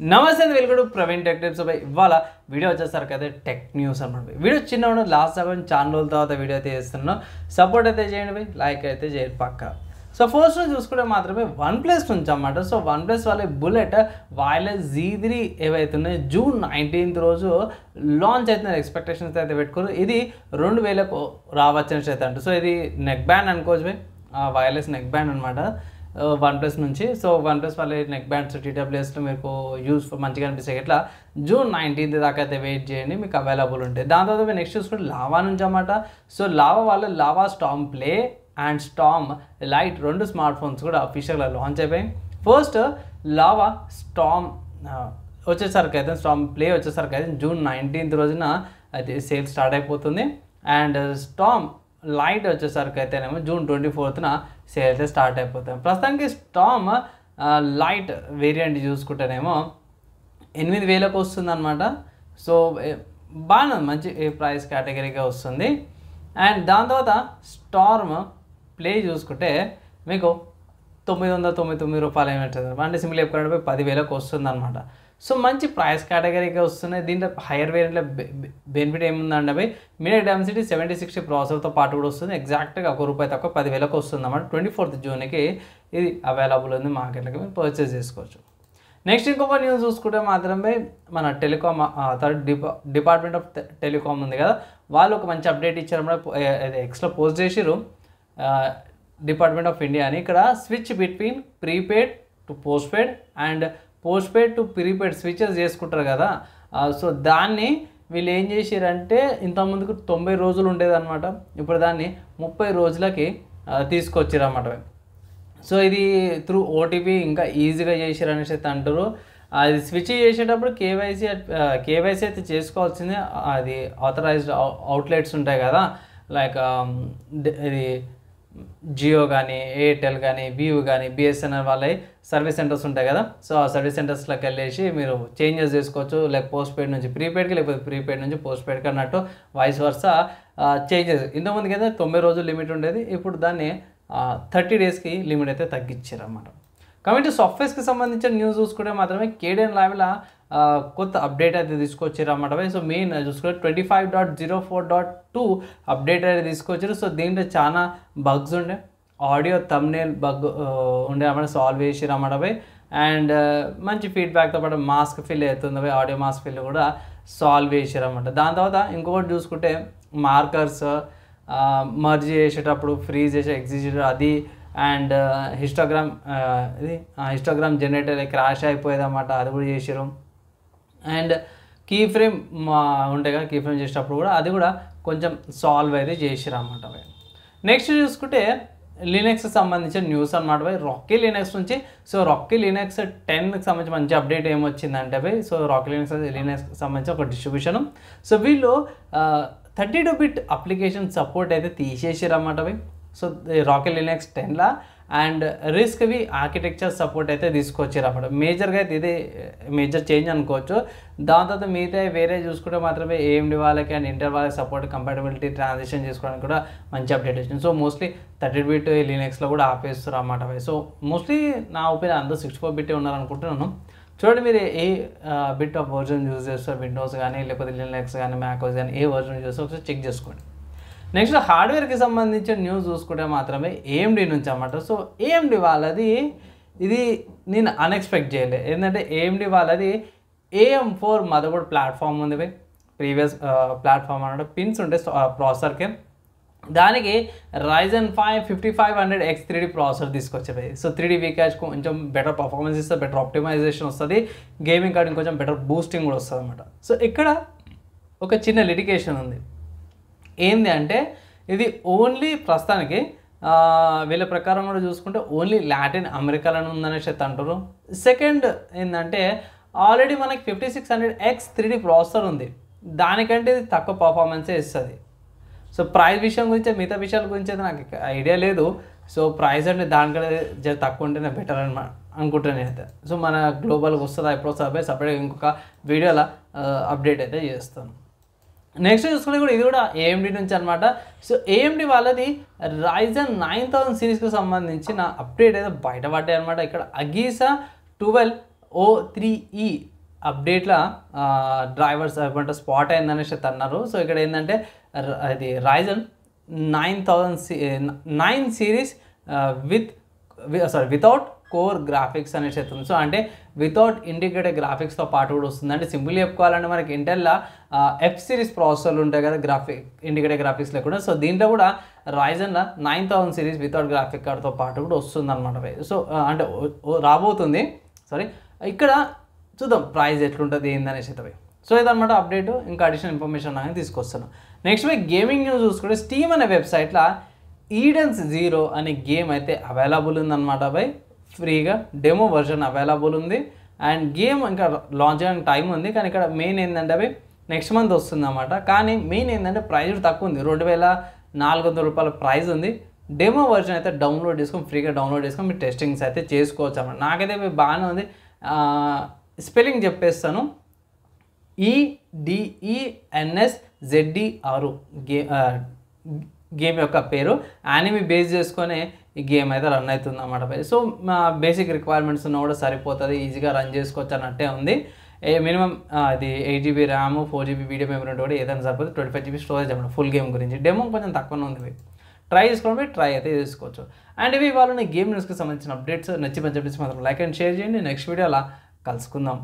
నమస్తే welcome to Praveen tech tips. ఇవాళ video వచ్చేసరికి అయితే టెక్ న్యూస్ అనమాట. వీడియో చిన్న లాస్ట్ సగం చాలా రోజుల తర్వాత వీడియో అయితే చేస్తున్నాను. సపోర్ట్ అయితే చేయండి, లైక్ అయితే చేయండి పక్క. సో ఫస్ట్ చూసుకుంటే మాత్రమే వన్ ప్లస్ నుంచి అన్నమాట. సో వన్ ప్లస్ వాళ్ళ బుల్లెట్ వైర్లెస్ Z3 ఏవైతే ఉన్నాయో జూన్ 19th రోజు లాంచ్ అవుతున్న ఎక్స్పెక్టేషన్స్ అయితే పెట్టుకోరు. ఇది 2000కు రావచ్చు అని అయితే అంటారు. సో ఇది నెక్ బ్యాండ్ అనుకోవచ్చు, వైర్లెస్ నెక్ బ్యాండ్ అనమాట వన్ ప్లస్ నుంచి. సో వన్ ప్లస్ వాళ్ళ నెక్ బ్యాండ్స్ TWSలో మీకు యూజ్ మంచిగా అనిపిస్తాయి. ఇట్లా జూన్ 19th దాకా అయితే వెయిట్ చేయండి, మీకు అవైలబుల్ ఉంటాయి. దాని తర్వాత నెక్స్ట్ చూసుకుంటే లావా నుంచి అన్నమాట. సో లావా వాళ్ళ lava storm play and storm light రెండు స్మార్ట్ ఫోన్స్ కూడా అఫీషియల్గా లాంచ్ అయిపోయాయి. ఫస్ట్ లావా స్టామ్ వచ్చేసరికి అయితే స్టామ్ ప్లే వచ్చేసరికి అయితే జూన్ 19th రోజున అయితే సేల్ స్టార్ట్ అయిపోతుంది. అండ్ స్టామ్ లైట్ వచ్చేసరికి అయితేనేమో జూన్ 24th సేల్ అయితే స్టార్ట్ అయిపోతాయి. ప్రస్తుతానికి స్టామ్ లైట్ వేరియంట్ చూసుకుంటేనేమో 8000కు వస్తుంది అనమాట. సో బాగా మంచి ప్రైస్ కేటగిరీగా వస్తుంది. అండ్ దాని తర్వాత స్టార్మ్ ప్లే చూసుకుంటే మీకు 999 రూపాయలు ఏమంటుంది అంటే సింపుల్ చెప్పుకుంటే 10,000కు వస్తుంది అనమాట. సో మంచి ప్రైస్ కేటగిరీగా వస్తున్నాయి. దీంట్లో హైయర్ వేరియంట్లో బెనిఫిట్ ఏముందంటే అవి మీడియా డెన్సిటీ 7060 ప్రాసెసర్తో పాటు కూడా వస్తుంది. ఎగ్జాక్ట్గా ₹1 తక్కువ 10,000కు వస్తుంది అన్నమాట. 24th జూన్కి ఇది అవైలబుల్ ఉంది మార్కెట్లోకి, మీరు పర్చేస్ చేసుకోవచ్చు. నెక్స్ట్ ఇంకొక న్యూస్ చూసుకుంటే మాత్రమే మన టెలికామ్ డిపార్ట్మెంట్ ఆఫ్ టెలికామ్ ఉంది కదా, వాళ్ళు ఒక మంచి అప్డేట్ ఇచ్చారన్నమాట. ఎక్స్లో పోస్ట్ చేసిరు డిపార్ట్మెంట్ ఆఫ్ ఇండియా అని. ఇక్కడ switch between prepaid to post paid and post paid to prepaid switches చేసుకుంటారు కదా. సో దాన్ని వీళ్ళు ఏం చేసారంటే ఇంతకుముందుకు 90 రోజులు ఉండేదన్నమాట, ఇప్పుడు దాన్ని 30 రోజులకి తీసుకొచ్చారు అన్నమాట. సో ఇది త్రూ OTP ఇంకా ఈజీగా చేసారు అనేసి అయితే అంటారు. అది స్విచ్ చేసేటప్పుడు కేవైసీ అయితే చేసుకోవాల్సిందే. అది ఆథరైజ్డ్ అవుట్లెట్స్ ఉంటాయి కదా, లైక్ ఇది జియో కానీ ఎయిర్టెల్ కానీ వివో కానీ BSNL వాళ్ళ సర్వీస్ సెంటర్స్ ఉంటాయి కదా. సో ఆ సర్వీస్ సెంటర్స్లోకి వెళ్ళేసి మీరు చేంజెస్ చేసుకోవచ్చు, లైక్ పోస్ట్ పెయిడ్ నుంచి ప్రీపెయిడ్కి లేకపోతే ప్రీపెయిడ్ నుంచి పోస్ట్ పెయిడ్కి అన్నట్టు వైస్ వర్సా చేంజెస్. ఇంతకుముందుకి అయితే 90 రోజులు లిమిట్ ఉండేది, ఇప్పుడు దాన్ని 30 డేస్కి లిమిట్ అయితే తగ్గించారు అన్నమాట. కాబట్టి సాఫ్ట్వేర్స్కి సంబంధించిన న్యూస్ చూసుకుంటే మాత్రమే కేడిఎన్ లైవ్లో కొత్త అప్డేట్ అయితే తీసుకొచ్చారు అన్నమాట. సో మెయిన్ చూసుకుంటే 25.04.2 అప్డేట్ అయితే తీసుకొచ్చారు. సో దీంట్లో చాలా బగ్స్ ఉండే, ఆడియో థంబ్నెయిల్ బగ్ ఉండే అన్నమాట, సాల్వ్ చేసారు అన్నమాట. అండ్ మంచి ఫీడ్బ్యాక్తో పాటు మాస్క్ ఫిల్ అవుతుంది, ఆడియో మాస్క్ ఫిల్ కూడా సాల్వ్ చేసారు అన్నమాట. దాని తర్వాత ఇంకొకటి చూసుకుంటే మార్కర్స్ మర్జ్ చేసేటప్పుడు ఫ్రీజ్ చేసే ఎగ్జిక్యూటర్ అది, అండ్ హిస్టోగ్రామ్ జనరేటర్ క్రాష్ అయిపోయేది అన్నమాట, అది కూడా చేసారు. అండ్ కీ ఫ్రేమ్ ఉంటాయి కదా, కీ ఫ్రేమ్ చేసేటప్పుడు కూడా అది కూడా కొంచెం సాల్వ్ అయితే చేసారు అన్నమాట. నెక్స్ట్ చూసుకుంటే లినక్స్కి సంబంధించిన న్యూస్ అనమాట. రాకీ లినక్స్ నుంచి. సో రాకీ లినక్స్ 10కి సంబంధించి మంచి అప్డేట్ ఏమొచ్చిందంటే సో రాకీ లినక్స్కి సంబంధించి ఒక డిస్ట్రిబ్యూషన్. సో వీళ్ళు 32-bit అప్లికేషన్ సపోర్ట్ అయితే తీసేసారు అన్నమాట. సో రాకీ లినక్స్ 10లా అండ్ రిస్క్వి ఆర్కిటెక్చర్ సపోర్ట్ అయితే తీసుకొచ్చారు అన్నమాట. మేజర్గా అయితే ఇదే మేజర్ చేంజ్ అనుకోవచ్చు. దాని తర్వాత మిగతా వేరే చూసుకుంటే మాత్రమే AMD వాళ్ళకి అండ్ ఇంటర్ వాళ్ళకి సపోర్ట్ కంపాటబిలిటీ ట్రాన్సిషన్ చేసుకోవడానికి కూడా మంచి అప్డేట్ వచ్చింది. సో మోస్ట్లీ 32-bit లినక్స్లో కూడా ఆపేస్తారు అన్నమాట. సో మోస్ట్లీ నా ఒపీనియన్ అందరూ 64-bit ఉన్నారనుకుంటున్నాను. చూడండి మీరు ఏ బిట్ ఆఫ్ వర్జన్ యూజ్ చేస్తారు, విండోస్ కానీ లేకపోతే లినక్స్ కానీ మ్యాక్ఓఎస్ కానీ ఏ వర్జన్ యూజ్ చేస్తారు ఒకసారి చెక్ చేసుకోండి. నెక్స్ట్ హార్డ్వేర్కి సంబంధించిన న్యూస్ చూసుకుంటే మాత్రమే AMD నుంచి అన్నమాట. సో AMD వాళ్ళది ఇది నేను అన్ఎక్స్పెక్ట్ చేయలేదు, ఏంటంటే AMD వాళ్ళది AM4 మదర్బోర్డ్ ప్లాట్ఫామ్ ఉంది. ప్రీవియస్ ప్లాట్ఫామ్ అన్నమాట, పిన్స్ ఉంటే ప్రాసెసర్కి దానికి Ryzen 5 5500X 3D ప్రాసెసర్ తీసుకొచ్చేది. సో 3D వీకాజ్ కొంచెం బెటర్ పర్ఫార్మెన్స్ ఇస్తుంది, బెటర్ ఆప్టిమైజేషన్ వస్తుంది, గేమింగ్ కార్డ్ ఇంకొంచెం బెటర్ బూస్టింగ్ కూడా వస్తుంది అన్నమాట. సో ఇక్కడ ఒక చిన్న లిటిగేషన్ ఉంది. ఏంది అంటే ఇది ఓన్లీ ప్రస్తుతానికి వీళ్ళ ప్రకారం కూడా చూసుకుంటే ఓన్లీ లాటిన్ అమెరికాలోనే ఉందనేసి అయితే అంటారు. సెకండ్ ఏంటంటే ఆల్రెడీ మనకి 5600X 3D ప్రాసెసర్ ఉంది, దానికంటే ఇది తక్కువ పర్ఫార్మెన్సే ఇస్తుంది. సో ప్రైస్ విషయం గురించి మిగతా విషయాల గురించి అయితే నాకు ఐడియా లేదు. సో ప్రైస్ అంటే దానికంటే జర తక్కువ ఉంటేనే బెటర్ అనమాట అనుకుంటాను నేనైతే. సో మన గ్లోబల్కి వస్తుందా ఎప్పుడు సపరేట్గా ఇంకొక వీడియోలో అప్డేట్ అయితే చేస్తాను. నెక్స్ట్ చూసుకుంటే కూడా ఇది కూడా AMD నుంచి అనమాట. సో AMD వాళ్ళది Ryzen 9000 సిరీస్కి సంబంధించిన అప్డేట్ అయితే బయటపడ్డాయి అనమాట. ఇక్కడ అగీసా 12 O3E అప్డేట్ల డ్రైవర్స్ ఏమంటారు స్పాట్ అయిందనేసి అన్నారు. సో ఇక్కడ ఏంటంటే అది Ryzen 9 series without core graphics అనేసి అవుతుంది. సో అంటే వితౌట్ ఇంటిగ్రేటెడ్ గ్రాఫిక్స్తో పాటు కూడా వస్తుంది. అంటే సింపుల్ చెప్పుకోవాలంటే మనకి ఇంటెల్లో F సిరీస్ ప్రాసెసర్లు ఉంటాయి కదా, ఇంటిగ్రేటెడ్ గ్రాఫిక్స్ లేకుండా. సో దీంట్లో కూడా Ryzenలో 9000 సిరీస్ వితౌట్ గ్రాఫిక్ కార్డ్తో పాటు కూడా వస్తుంది అనమాట. సో అంటే రాబోతుంది. ఇక్కడ చూద్దాం ప్రైస్ ఎట్లుంటుంది ఏందనేసి అవుతుంది. సో ఇదన్నమాట అప్డేట్. ఇంకా అడిషనల్ ఇన్ఫర్మేషన్ అనేది తీసుకొస్తాను. నెక్స్ట్ గేమింగ్ న్యూస్ చూసుకుంటే స్టీమ్ అనే వెబ్సైట్లో ఈడెన్స్ 0 అనే గేమ్ అయితే అవైలబుల్ ఉందన్నమాట బై. ఫ్రీగా డెమో వర్షన్ అవైలబుల్ ఉంది. అండ్ గేమ్ ఇంకా లాంచ్ చేయడానికి టైం ఉంది. కానీ ఇక్కడ మెయిన్ ఏంటంటే అవి నెక్స్ట్ మంత్ వస్తుంది అన్నమాట. కానీ మెయిన్ ఏంటంటే ప్రైస్ తక్కువ ఉంది, 2400 రూపాయల ప్రైస్ ఉంది. డెమో వర్షన్ అయితే డౌన్లోడ్ చేసుకొని ఫ్రీగా డౌన్లోడ్ చేసుకొని మీరు టెస్టింగ్స్ అయితే చేసుకోవచ్చు అన్నమాట. నాకైతే బాగానే ఉంది. స్పెల్లింగ్ చెప్పేస్తాను, EDENSZER గేమ్ యొక్క పేరు. యానిమీ బేస్ చేసుకొని ఈ గేమ్ అయితే రన్ అవుతుంది అన్నమాట. సో బేసిక్ రిక్వైర్మెంట్స్ ఉన్నా కూడా సరిపోతుంది, ఈజీగా రన్ చేసుకోవచ్చు అన్నట్టే ఉంది. మినిమం అది 8GB RAM, 4GB video memory ఉంటే కూడా ఏదైనా సరిపోతుంది. 25GB స్టోరేజ్ అన్నమాట. ఫుల్ గేమ్ గురించి డెమో కొంచెం తక్కువనే ఉంది. ట్రై చేసుకోవడం ట్రై అయితే చేసుకోవచ్చు. అండ్ ఇవి వాళ్ళని గేమ్ న్యూస్కి సంబంధించిన అప్డేట్స్. నచ్చి మంచి అప్డేట్స్ మాత్రం లైక్ అండ్ షేర్ చేయండి. నెక్స్ట్ వీడియో అలా కలుసుకుందాం.